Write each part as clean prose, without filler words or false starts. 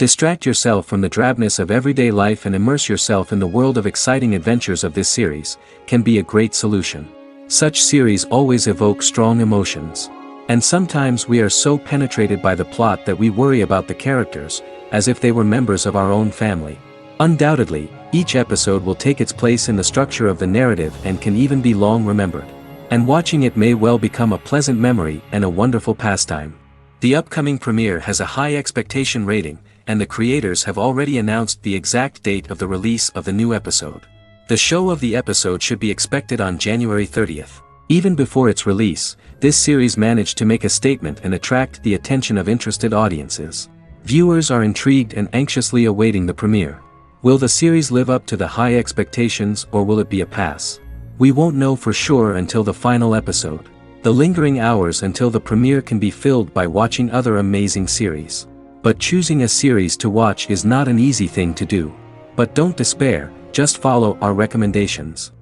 Distract yourself from the drabness of everyday life and immerse yourself in the world of exciting adventures of this series, can be a great solution. Such series always evoke strong emotions. And sometimes we are so penetrated by the plot that we worry about the characters, as if they were members of our own family. Undoubtedly, each episode will take its place in the structure of the narrative and can even be long remembered. And watching it may well become a pleasant memory and a wonderful pastime. The upcoming premiere has a high expectation rating, and the creators have already announced the exact date of the release of the new episode. The show of the episode should be expected on January 30th. Even before its release, this series managed to make a statement and attract the attention of interested audiences. Viewers are intrigued and anxiously awaiting the premiere. Will the series live up to the high expectations, or will it be a pass? We won't know for sure until the final episode. The lingering hours until the premiere can be filled by watching other amazing series. But choosing a series to watch is not an easy thing to do. But don't despair, just follow our recommendations.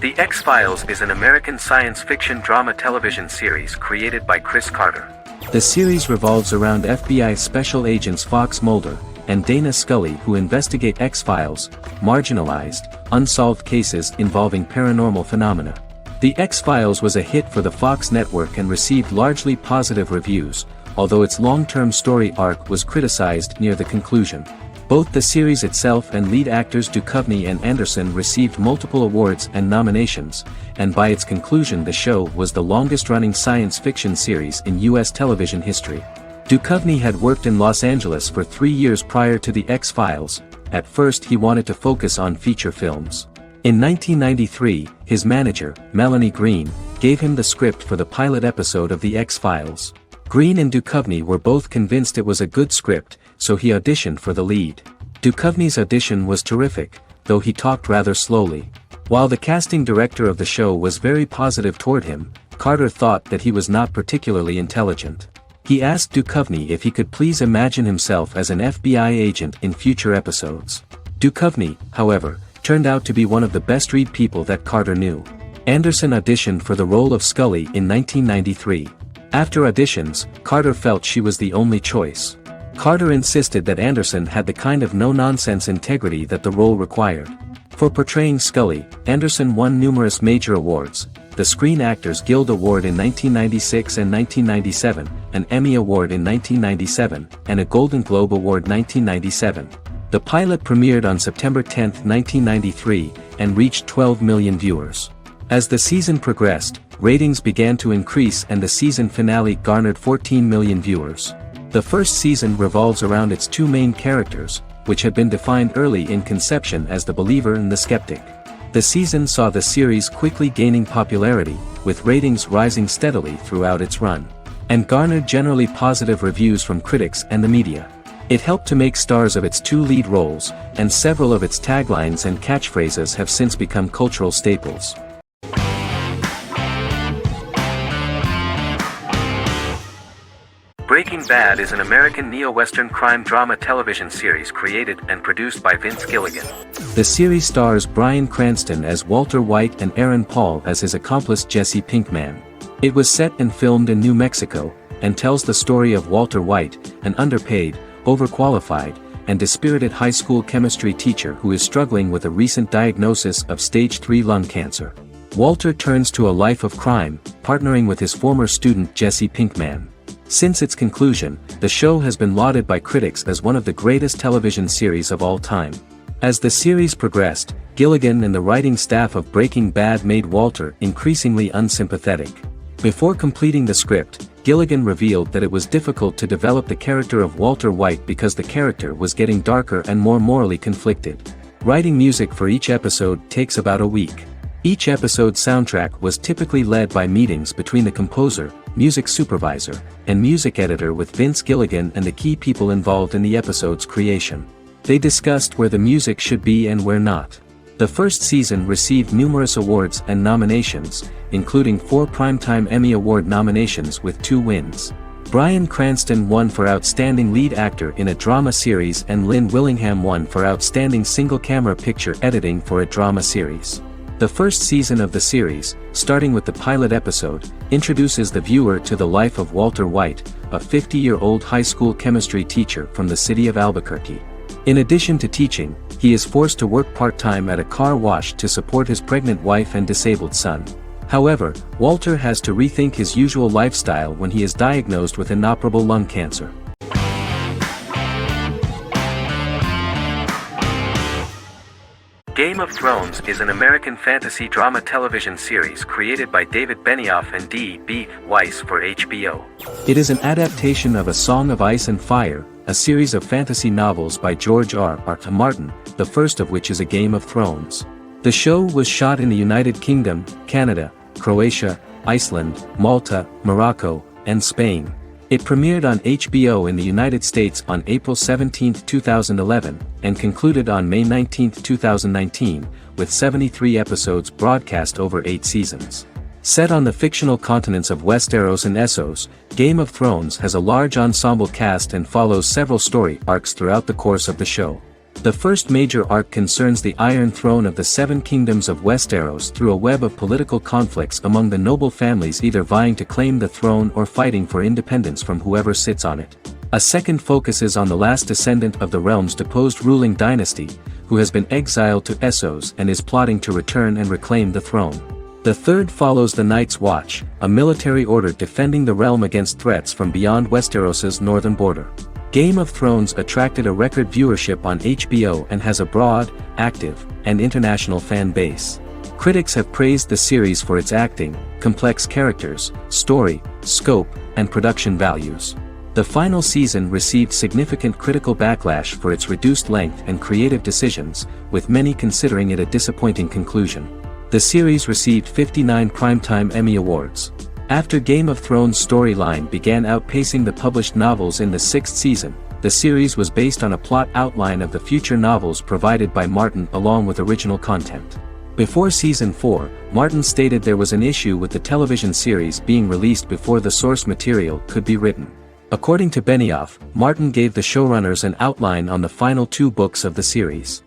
The X-Files is an American science fiction drama television series created by Chris Carter. The series revolves around FBI Special Agents Fox Mulder and Dana Scully, who investigate X-Files, marginalized, unsolved cases involving paranormal phenomena. The X-Files was a hit for the Fox network and received largely positive reviews, although its long-term story arc was criticized near the conclusion. Both the series itself and lead actors Duchovny and Anderson received multiple awards and nominations, and by its conclusion the show was the longest-running science fiction series in U.S. television history. Duchovny had worked in Los Angeles for 3 years prior to The X-Files. At first he wanted to focus on feature films. In 1993, his manager, Melanie Green, gave him the script for the pilot episode of The X-Files. Green and Duchovny were both convinced it was a good script, so he auditioned for the lead. Duchovny's audition was terrific, though he talked rather slowly. While the casting director of the show was very positive toward him, Carter thought that he was not particularly intelligent. He asked Duchovny if he could please imagine himself as an FBI agent in future episodes. Duchovny, however, turned out to be one of the best-read people that Carter knew. Anderson auditioned for the role of Scully in 1993. After auditions, Carter felt she was the only choice. Carter insisted that Anderson had the kind of no-nonsense integrity that the role required. For portraying Scully, Anderson won numerous major awards: the Screen Actors Guild Award in 1996 and 1997, an Emmy Award in 1997, and a Golden Globe Award 1997. The pilot premiered on September 10, 1993, and reached 12 million viewers. As the season progressed, ratings began to increase and the season finale garnered 14 million viewers. The first season revolves around its two main characters, which had been defined early in conception as the believer and the skeptic. The season saw the series quickly gaining popularity, with ratings rising steadily throughout its run, and garnered generally positive reviews from critics and the media. It helped to make stars of its two lead roles, and several of its taglines and catchphrases have since become cultural staples. Breaking Bad is an American neo-Western crime drama television series created and produced by Vince Gilligan. The series stars Bryan Cranston as Walter White and Aaron Paul as his accomplice Jesse Pinkman. It was set and filmed in New Mexico, and tells the story of Walter White, an underpaid, overqualified, and dispirited high school chemistry teacher who is struggling with a recent diagnosis of stage 3 lung cancer. Walter turns to a life of crime, partnering with his former student Jesse Pinkman. Since its conclusion, the show has been lauded by critics as one of the greatest television series of all time. As the series progressed, Gilligan and the writing staff of Breaking Bad made Walter increasingly unsympathetic. Before completing the script, Gilligan revealed that it was difficult to develop the character of Walter White because the character was getting darker and more morally conflicted. Writing music for each episode takes about a week. Each episode's soundtrack was typically led by meetings between the composer, music supervisor, and music editor with Vince Gilligan and the key people involved in the episode's creation. They discussed where the music should be and where not. The first season received numerous awards and nominations, including 4 Primetime Emmy Award nominations with 2 wins. Bryan Cranston won for Outstanding Lead Actor in a Drama Series and Lynn Willingham won for Outstanding Single-Camera Picture Editing for a Drama Series. The first season of the series, starting with the pilot episode, introduces the viewer to the life of Walter White, a 50-year-old high school chemistry teacher from the city of Albuquerque. In addition to teaching, he is forced to work part-time at a car wash to support his pregnant wife and disabled son. However, Walter has to rethink his usual lifestyle when he is diagnosed with inoperable lung cancer. Game of Thrones is an American fantasy drama television series created by David Benioff and D.B. Weiss for HBO. It is an adaptation of A Song of Ice and Fire, a series of fantasy novels by George R.R. Martin, the first of which is A Game of Thrones. The show was shot in the United Kingdom, Canada, Croatia, Iceland, Malta, Morocco, and Spain. It premiered on HBO in the United States on April 17, 2011, and concluded on May 19, 2019, with 73 episodes broadcast over 8 seasons. Set on the fictional continents of Westeros and Essos, Game of Thrones has a large ensemble cast and follows several story arcs throughout the course of the show. The first major arc concerns the Iron Throne of the Seven Kingdoms of Westeros through a web of political conflicts among the noble families either vying to claim the throne or fighting for independence from whoever sits on it. A second focuses on the last descendant of the realm's deposed ruling dynasty, who has been exiled to Essos and is plotting to return and reclaim the throne. The third follows the Night's Watch, a military order defending the realm against threats from beyond Westeros's northern border. Game of Thrones attracted a record viewership on HBO and has a broad, active, and international fan base. Critics have praised the series for its acting, complex characters, story, scope, and production values. The final season received significant critical backlash for its reduced length and creative decisions, with many considering it a disappointing conclusion. The series received 59 Primetime Emmy Awards. After Game of Thrones' storyline began outpacing the published novels in the 6th season, the series was based on a plot outline of the future novels provided by Martin along with original content. Before Season 4, Martin stated there was an issue with the television series being released before the source material could be written. According to Benioff, Martin gave the showrunners an outline on the final 2 books of the series.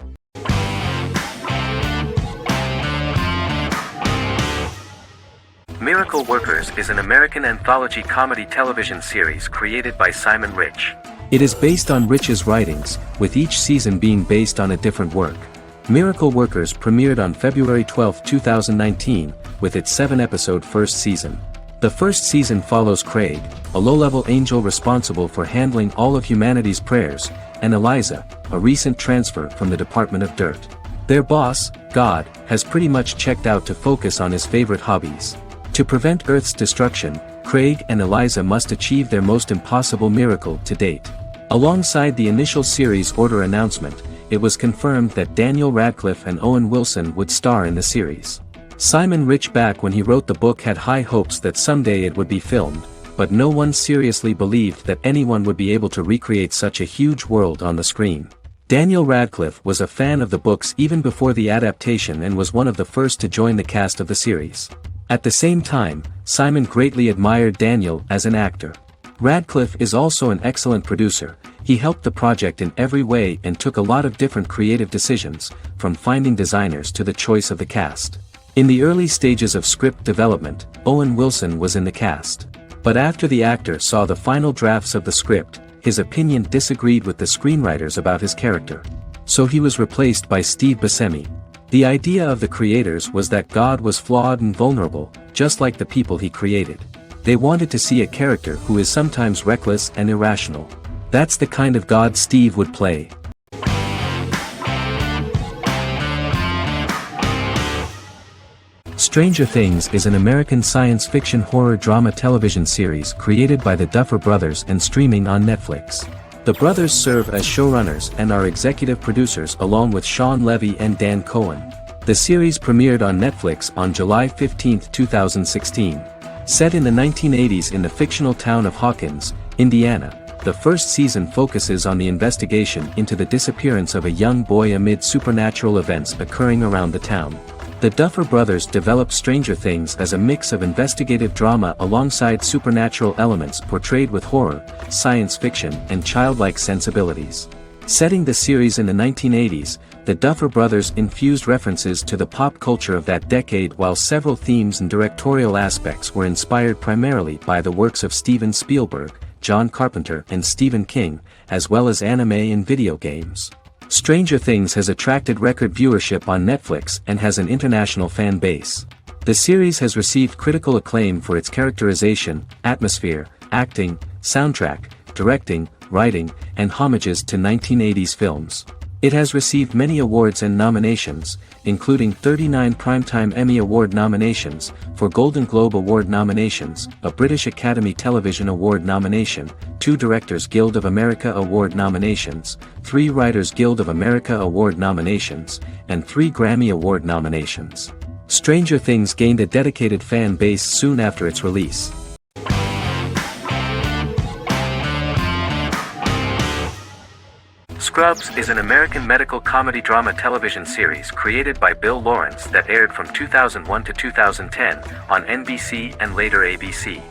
Miracle Workers is an American anthology comedy television series created by Simon Rich. It is based on Rich's writings, with each season being based on a different work. Miracle Workers premiered on February 12, 2019, with its 7-episode first season. The first season follows Craig, a low-level angel responsible for handling all of humanity's prayers, and Eliza, a recent transfer from the Department of Dirt. Their boss, God, has pretty much checked out to focus on his favorite hobbies. To prevent Earth's destruction, Craig and Eliza must achieve their most impossible miracle to date. Alongside the initial series order announcement, it was confirmed that Daniel Radcliffe and Owen Wilson would star in the series. Simon Rich back when he wrote the book had high hopes that someday it would be filmed, but no one seriously believed that anyone would be able to recreate such a huge world on the screen. Daniel Radcliffe was a fan of the books even before the adaptation and was one of the first to join the cast of the series. At the same time, Simon greatly admired Daniel as an actor. Radcliffe is also an excellent producer. He helped the project in every way and took a lot of different creative decisions, from finding designers to the choice of the cast. In the early stages of script development, Owen Wilson was in the cast. But after the actor saw the final drafts of the script, his opinion disagreed with the screenwriters about his character. So he was replaced by Steve Buscemi. The idea of the creators was that God was flawed and vulnerable, just like the people he created. They wanted to see a character who is sometimes reckless and irrational. That's the kind of God Steve would play. Stranger Things is an American science fiction horror drama television series created by the Duffer Brothers and streaming on Netflix. The brothers serve as showrunners and are executive producers along with Sean Levy and Dan Cohen. The series premiered on Netflix on July 15, 2016. Set in the 1980s in the fictional town of Hawkins, Indiana, the first season focuses on the investigation into the disappearance of a young boy amid supernatural events occurring around the town. The Duffer Brothers developed Stranger Things as a mix of investigative drama alongside supernatural elements portrayed with horror, science fiction, and childlike sensibilities. Setting the series in the 1980s, the Duffer Brothers infused references to the pop culture of that decade, while several themes and directorial aspects were inspired primarily by the works of Steven Spielberg, John Carpenter and Stephen King, as well as anime and video games. Stranger Things has attracted record viewership on Netflix and has an international fan base. The series has received critical acclaim for its characterization, atmosphere, acting, soundtrack, directing, writing, and homages to 1980s films. It has received many awards and nominations, including 39 Primetime Emmy Award nominations, 4 Golden Globe Award nominations, a British Academy Television Award nomination, 2 Directors Guild of America Award nominations, 3 Writers Guild of America Award nominations, and 3 Grammy Award nominations. Stranger Things gained a dedicated fan base soon after its release. Scrubs is an American medical comedy drama television series created by Bill Lawrence that aired from 2001 to 2010 on NBC and later ABC.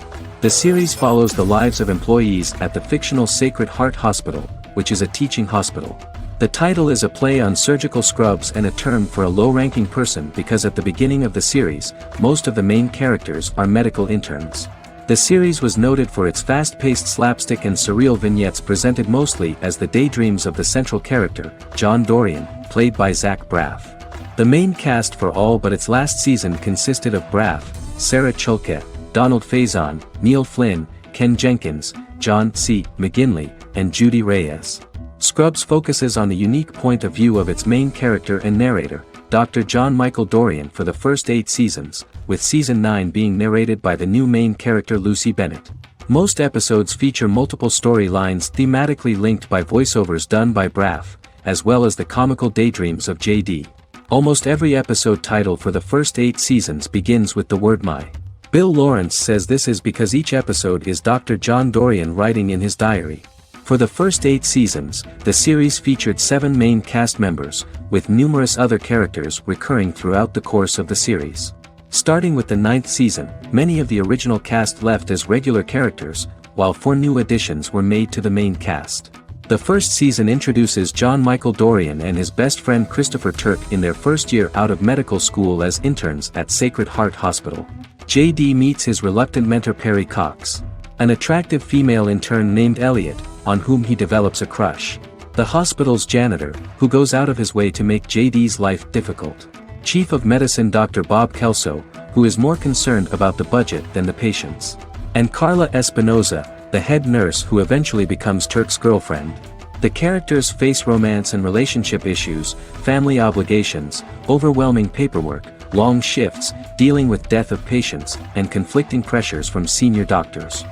The series follows the lives of employees at the fictional Sacred Heart Hospital, which is a teaching hospital. The title is a play on surgical scrubs and a term for a low-ranking person because at the beginning of the series, most of the main characters are medical interns. The series was noted for its fast-paced slapstick and surreal vignettes presented mostly as the daydreams of the central character, John Dorian, played by Zach Braff. The main cast for all but its last season consisted of Braff, Sarah Chalke, Donald Faison, Neil Flynn, Ken Jenkins, John C. McGinley, and Judy Reyes. Scrubs focuses on the unique point of view of its main character and narrator, Dr. John Michael Dorian, for the first 8 seasons, with season 9 being narrated by the new main character Lucy Bennett. Most episodes feature multiple storylines thematically linked by voiceovers done by Braff, as well as the comical daydreams of JD. Almost every episode title for the first 8 seasons begins with the word "my." Bill Lawrence says this is because each episode is Dr. John Dorian writing in his diary. For the first 8 seasons, the series featured 7 main cast members, with numerous other characters recurring throughout the course of the series. Starting with the 9th season, many of the original cast left as regular characters, while 4 new additions were made to the main cast. The first season introduces John Michael Dorian and his best friend Christopher Turk in their first year out of medical school as interns at Sacred Heart Hospital. JD meets his reluctant mentor Perry Cox, an attractive female intern named Elliot, on whom he develops a crush. The hospital's janitor, who goes out of his way to make JD's life difficult. Chief of Medicine Dr. Bob Kelso, who is more concerned about the budget than the patients. And Carla Espinoza, the head nurse who eventually becomes Turk's girlfriend. The characters face romance and relationship issues, family obligations, overwhelming paperwork, long shifts, dealing with death of patients, and conflicting pressures from senior doctors.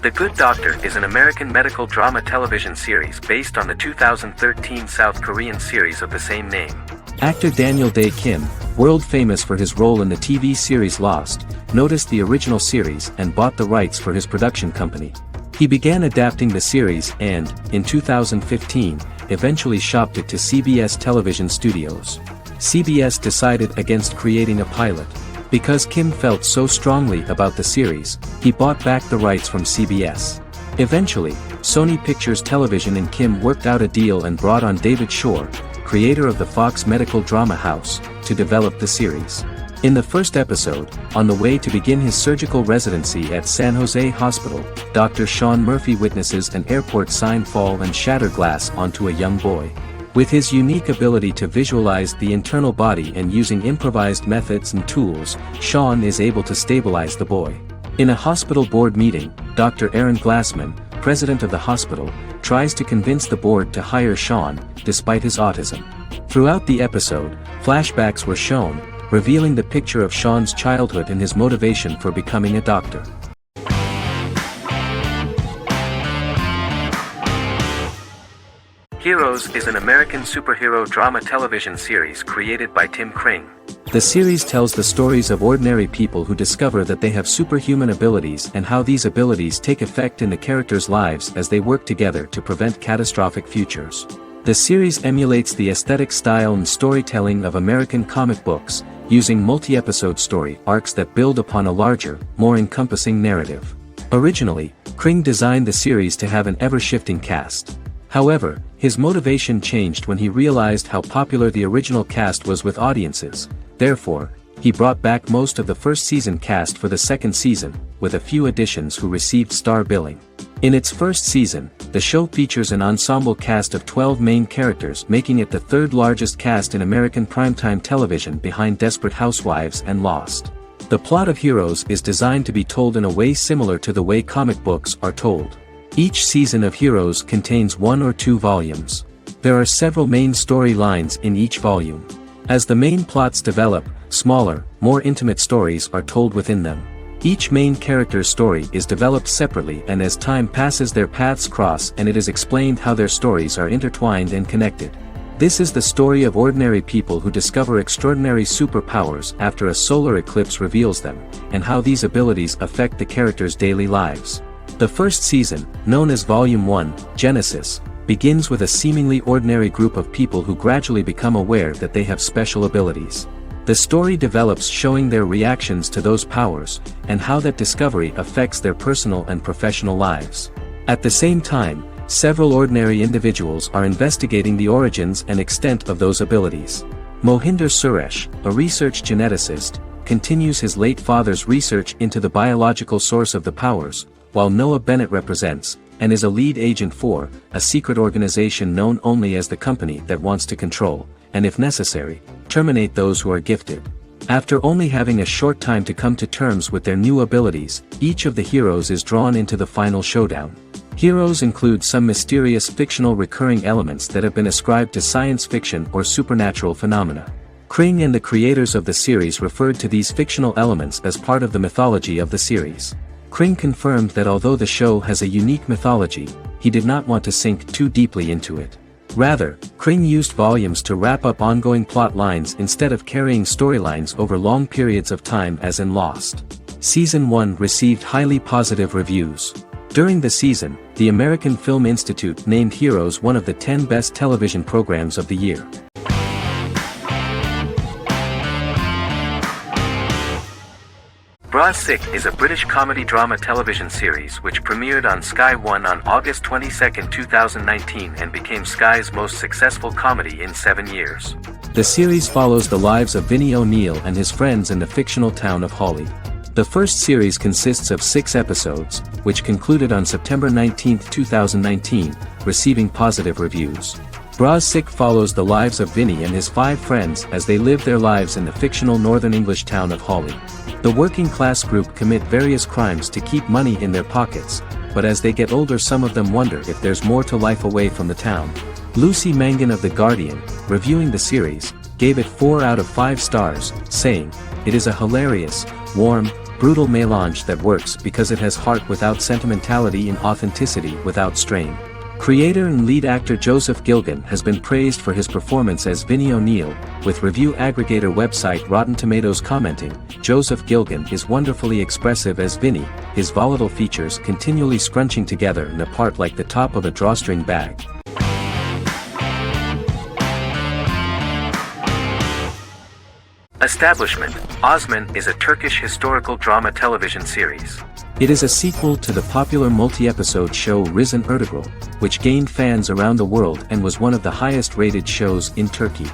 The Good Doctor is an American medical drama television series based on the 2013 South Korean series of the same name. Actor Daniel Dae Kim, world famous for his role in the TV series Lost, noticed the original series and bought the rights for his production company. He began adapting the series and, in 2015, eventually shopped it to CBS Television Studios. CBS decided against creating a pilot. Because Kim felt so strongly about the series, he bought back the rights from CBS. Eventually, Sony Pictures Television and Kim worked out a deal and brought on David Shore, creator of the Fox medical drama house, to develop the series. In the first episode, on the way to begin his surgical residency at San Jose Hospital, Dr. Sean Murphy witnesses an airport sign fall and shatter glass onto a young boy. With his unique ability to visualize the internal body and using improvised methods and tools, Sean is able to stabilize the boy. In a hospital board meeting, Dr. Aaron Glassman, president of the hospital, tries to convince the board to hire Sean, despite his autism. Throughout the episode, flashbacks were shown, revealing the picture of Sean's childhood and his motivation for becoming a doctor. Heroes is an American superhero drama television series created by Tim Kring. The series tells the stories of ordinary people who discover that they have superhuman abilities and how these abilities take effect in the characters' lives as they work together to prevent catastrophic futures. The series emulates the aesthetic style and storytelling of American comic books, using multi-episode story arcs that build upon a larger, more encompassing narrative. Originally, Kring designed the series to have an ever-shifting cast. However, his motivation changed when he realized how popular the original cast was with audiences. Therefore, he brought back most of the first season cast for the second season, with a few additions who received star billing. In its first season, the show features an ensemble cast of 12 main characters, making it the third largest cast in American primetime television behind Desperate Housewives and Lost. The plot of Heroes is designed to be told in a way similar to the way comic books are told. Each season of Heroes contains 1 or 2 volumes. There are several main storylines in each volume. As the main plots develop, smaller, more intimate stories are told within them. Each main character's story is developed separately, and as time passes their paths cross and it is explained how their stories are intertwined and connected. This is the story of ordinary people who discover extraordinary superpowers after a solar eclipse reveals them, and how these abilities affect the characters' daily lives. The first season, known as Volume 1, Genesis, begins with a seemingly ordinary group of people who gradually become aware that they have special abilities. The story develops showing their reactions to those powers, and how that discovery affects their personal and professional lives. At the same time, several ordinary individuals are investigating the origins and extent of those abilities. Mohinder Suresh, a research geneticist, continues his late father's research into the biological source of the powers, while Noah Bennett represents, and is a lead agent for, a secret organization known only as the Company that wants to control, and if necessary, terminate those who are gifted. After only having a short time to come to terms with their new abilities, each of the heroes is drawn into the final showdown. Heroes include some mysterious fictional recurring elements that have been ascribed to science fiction or supernatural phenomena. Kring and the creators of the series referred to these fictional elements as part of the mythology of the series. Kring confirmed that although the show has a unique mythology, he did not want to sink too deeply into it. Rather, Kring used volumes to wrap up ongoing plot lines instead of carrying storylines over long periods of time as in Lost. Season 1 received highly positive reviews. During the season, the American Film Institute named Heroes one of the 10 best television programs of the year. Bra Sick is a British comedy drama television series which premiered on Sky One on August 22, 2019 and became Sky's most successful comedy in 7 years. The series follows the lives of Vinnie O'Neill and his friends in the fictional town of Hawley. The first series consists of 6 episodes, which concluded on September 19, 2019, receiving positive reviews. Bra Sick follows the lives of Vinnie and his 5 friends as they live their lives in the fictional Northern English town of Hawley. The working class group commit various crimes to keep money in their pockets, but as they get older some of them wonder if there's more to life away from the town. Lucy Mangan of The Guardian, reviewing the series, gave it 4 out of 5 stars, saying, "It is a hilarious, warm, brutal melange that works because it has heart without sentimentality and authenticity without strain." Creator and lead actor Joseph Gilgun has been praised for his performance as Vinnie O'Neill, with review aggregator website Rotten Tomatoes commenting, "Joseph Gilgun is wonderfully expressive as Vinnie, his volatile features continually scrunching together and apart like the top of a drawstring bag." Establishment: Osman is a Turkish historical drama television series. It is a sequel to the popular multi-episode show Risen Ertugrul, which gained fans around the world and was one of the highest-rated shows in Turkey.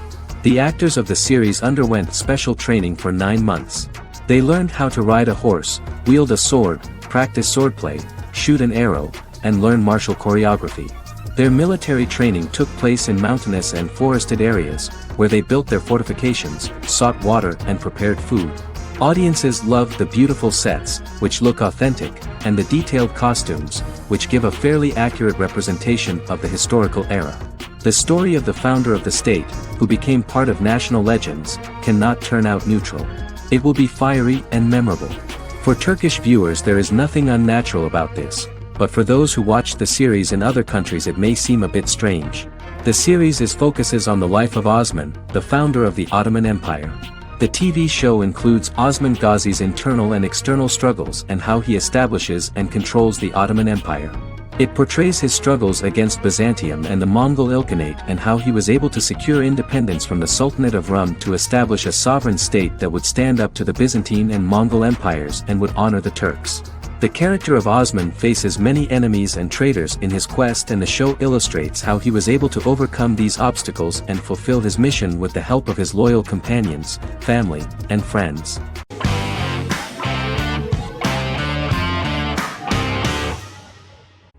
The actors of the series underwent special training for 9 months. They learned how to ride a horse, wield a sword, practice swordplay, shoot an arrow, and learn martial choreography. Their military training took place in mountainous and forested areas, where they built their fortifications, sought water and prepared food. Audiences loved the beautiful sets, which look authentic, and the detailed costumes, which give a fairly accurate representation of the historical era. The story of the founder of the state, who became part of national legends, cannot turn out neutral. It will be fiery and memorable. For Turkish viewers there is nothing unnatural about this, but for those who watch the series in other countries it may seem a bit strange. The series focuses on the life of Osman, the founder of the Ottoman Empire. The TV show includes Osman Ghazi's internal and external struggles and how he establishes and controls the Ottoman Empire. It portrays his struggles against Byzantium and the Mongol Ilkhanate and how he was able to secure independence from the Sultanate of Rum to establish a sovereign state that would stand up to the Byzantine and Mongol empires and would honor the Turks. The character of Osmond faces many enemies and traitors in his quest, and the show illustrates how he was able to overcome these obstacles and fulfill his mission with the help of his loyal companions, family, and friends.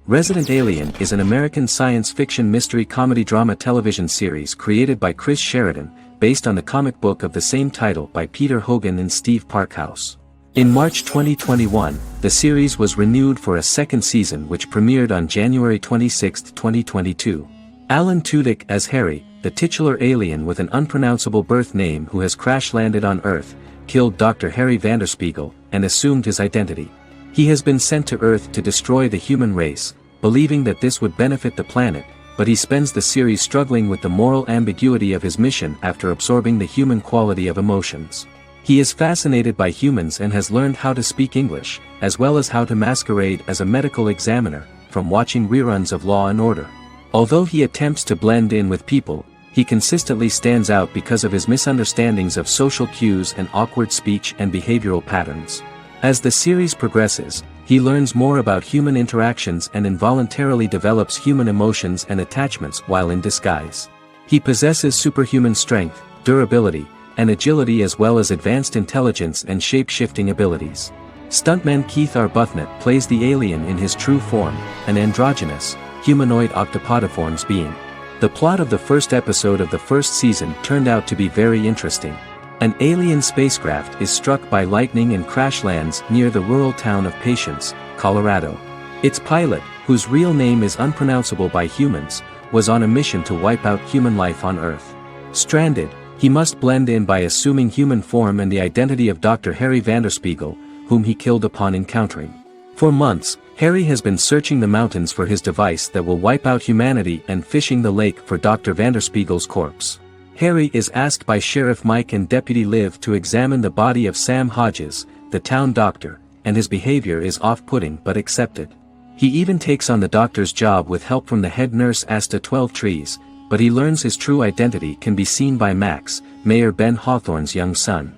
Resident Alien is an American science fiction mystery comedy drama television series created by Chris Sheridan, based on the comic book of the same title by Peter Hogan and Steve Parkhouse. In March 2021, the series was renewed for a second season which premiered on January 26, 2022. Alan Tudyk as Harry, the titular alien with an unpronounceable birth name who has crash-landed on Earth, killed Dr. Harry Vanderspiegel, and assumed his identity. He has been sent to Earth to destroy the human race, believing that this would benefit the planet, but he spends the series struggling with the moral ambiguity of his mission after absorbing the human quality of emotions. He is fascinated by humans and has learned how to speak English, as well as how to masquerade as a medical examiner, from watching reruns of Law and Order. Although he attempts to blend in with people, he consistently stands out because of his misunderstandings of social cues and awkward speech and behavioral patterns. As the series progresses, he learns more about human interactions and involuntarily develops human emotions and attachments while in disguise. He possesses superhuman strength, durability, and agility, as well as advanced intelligence and shape-shifting abilities. Stuntman Keith Arbuthnot plays the alien in his true form, an androgynous, humanoid octopodiforms being. The plot of the first episode of the first season turned out to be very interesting. An alien spacecraft is struck by lightning and crash lands near the rural town of Patience, Colorado. Its pilot, whose real name is unpronounceable by humans, was on a mission to wipe out human life on Earth. Stranded, he must blend in by assuming human form and the identity of Dr. Harry Vanderspiegel, whom he killed upon encountering. For months, Harry has been searching the mountains for his device that will wipe out humanity and fishing the lake for Dr. Vanderspiegel's corpse. Harry is asked by Sheriff Mike and Deputy Liv to examine the body of Sam Hodges, the town doctor, and his behavior is off-putting but accepted. He even takes on the doctor's job with help from the head nurse Asta 12 Trees, but he learns his true identity can be seen by Max, Mayor Ben Hawthorne's young son.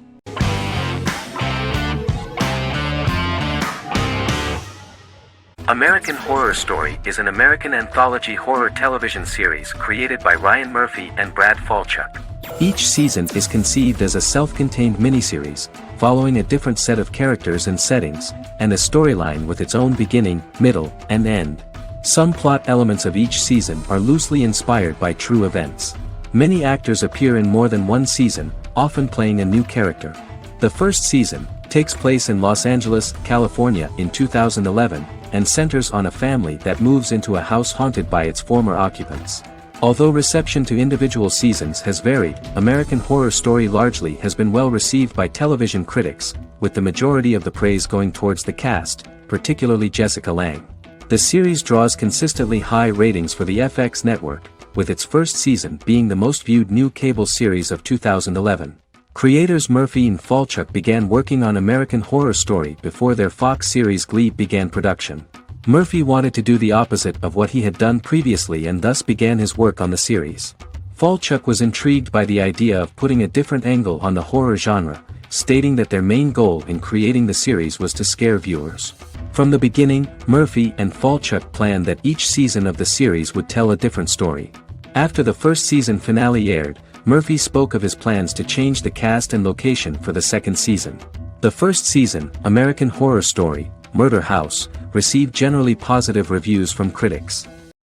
American Horror Story is an American anthology horror television series created by Ryan Murphy and Brad Falchuk. Each season is conceived as a self-contained miniseries, following a different set of characters and settings, and a storyline with its own beginning, middle, and end. Some plot elements of each season are loosely inspired by true events. Many actors appear in more than one season, often playing a new character. The first season takes place in Los Angeles, California in 2011, and centers on a family that moves into a house haunted by its former occupants. Although reception to individual seasons has varied, American Horror Story largely has been well received by television critics, with the majority of the praise going towards the cast, particularly Jessica Lange. The series draws consistently high ratings for the FX network, with its first season being the most viewed new cable series of 2011. Creators Murphy and Falchuk began working on American Horror Story before their Fox series Glee began production. Murphy wanted to do the opposite of what he had done previously and thus began his work on the series. Falchuk was intrigued by the idea of putting a different angle on the horror genre, stating that their main goal in creating the series was to scare viewers. From the beginning, Murphy and Falchuk planned that each season of the series would tell a different story. After the first season finale aired, Murphy spoke of his plans to change the cast and location for the second season. The first season, American Horror Story, Murder House, received generally positive reviews from critics.